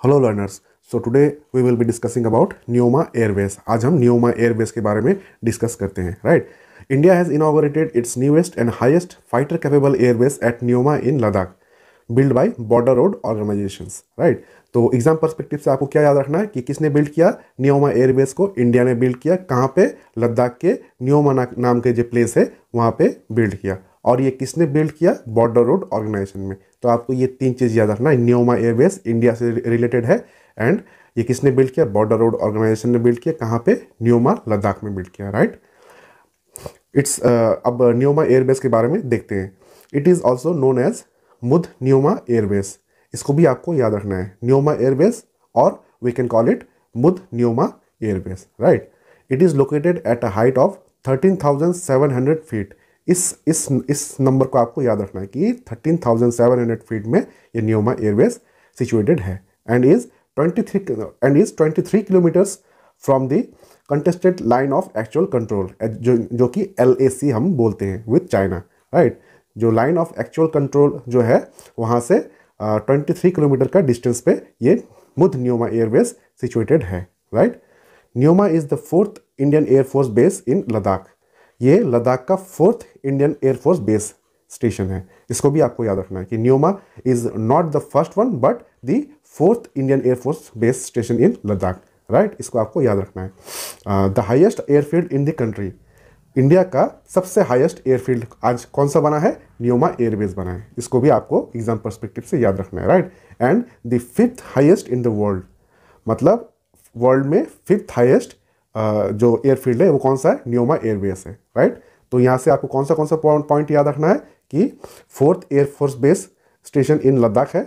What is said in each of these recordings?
Hello learners. So today we will be discussing about Nyoma airways. आज हम Nyoma Airways के बारे में डिस्कस करते हैं। Right, India has inaugurated its newest and highest fighter capable airways at Nyoma in Ladakh, build by border road organisations. Right, तो exam perspective से आपको क्या याद रखना है कि किसने बिल्ड किया न्योमा एयरवेज को? इंडिया ने बिल्ड किया। कहाँ पे? लद्दाख के न्योमा नाम के जो प्लेस है वहाँ पे बिल्ड किया। और ये किसने बिल्ड किया? बॉर्डर रोड ऑर्गेनाइजेशन में। तो आपको ये तीन चीज़ याद रखना है। न्योमा एयरवेज इंडिया से रिलेटेड है एंड ये किसने बिल्ड किया? बॉर्डर रोड ऑर्गेनाइजेशन ने बिल्ड किया। कहाँ पे? न्योमा लद्दाख में बिल्ड किया। राइट, अब न्योमा एयरबेस के बारे में देखते हैं। It is also known as Mudh Nyoma airbase. इसको भी आपको याद रखना है, न्योमा एयरबेस, और we can call it Mudh Nyoma airbase. Right, it is located at a height of 13,700 feet. इस नंबर को आपको याद रखना है कि 13,700 फीट में ये न्योमा एयरबेस सिचुएटेड है and is 23 kilometres from the contested line of actual control, जो कि LAC हम बोलते हैं, विथ चाइना। राइट, जो लाइन ऑफ एक्चुअल कंट्रोल जो है वहाँ से 23 किलोमीटर का डिस्टेंस पे ये मुध न्योमा एयरबेस सिचुएटेड है। Right, Nyoma is the 4th Indian air force base in Ladakh. ये लद्दाख का 4th Indian air force base station है। इसको भी आपको याद रखना है कि Nyoma is not the first one but the 4th Indian air force base station in Ladakh. Right, इसको आपको याद रखना है। The highest airfield in the country, India का सबसे हाईएस्ट एयरफील्ड आज कौन सा बना है? न्योमा एयरबेस बना है। इसको भी आपको एग्जाम पर्सपेक्टिव से याद रखना है। Right, and the 5th highest in the world, मतलब वर्ल्ड में 5th हाईएस्ट जो एयरफील्ड है वो कौन सा है? न्योमा एयरबेस है। राइट, तो यहाँ से आपको कौन सा पॉइंट याद रखना है कि 4th air force base station in Ladakh है,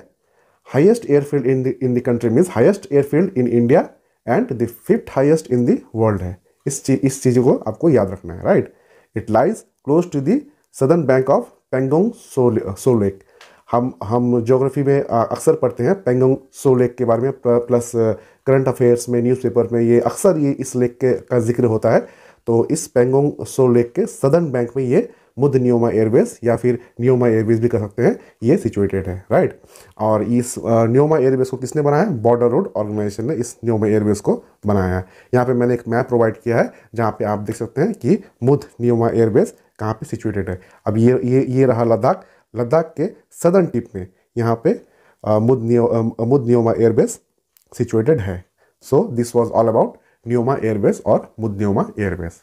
highest airfield in the country means highest airfield in India, and the 5th highest in the world है। इस चीज़ को आपको याद रखना है। Right, it lies close to the southern bank of Pangong Tso lake. हम ज्योग्राफी में अक्सर पढ़ते हैं पेंगोंग सो लेक के बारे में, प्लस करंट अफेयर्स में, न्यूज़पेपर में ये अक्सर इस लेक का जिक्र होता है। तो इस पेंगोंग सो लेक के सदर्न बैंक में ये मुध न्योमा एयरबेस या फिर न्योमा एयरबेस भी कर सकते हैं, ये सिचुएटेड है। राइट, और इस न्योमा एयरबेस को किसने बनाया? बॉर्डर रोड ऑर्गेनाइजेशन ने इस न्योमा एयरबेस को बनाया है। यहाँ पे मैंने एक मैप प्रोवाइड किया है जहाँ पे आप देख सकते हैं कि मुध न्योमा एयरबेस कहाँ पे सिचुएटेड है। अब ये रहा लद्दाख। लद्दाख के सदर्न टिप में यहाँ पे मुध न्योमा एयरबेस सिचुएटेड है। So this was all about Nyoma airbase और मुध न्योमा एयरबेस।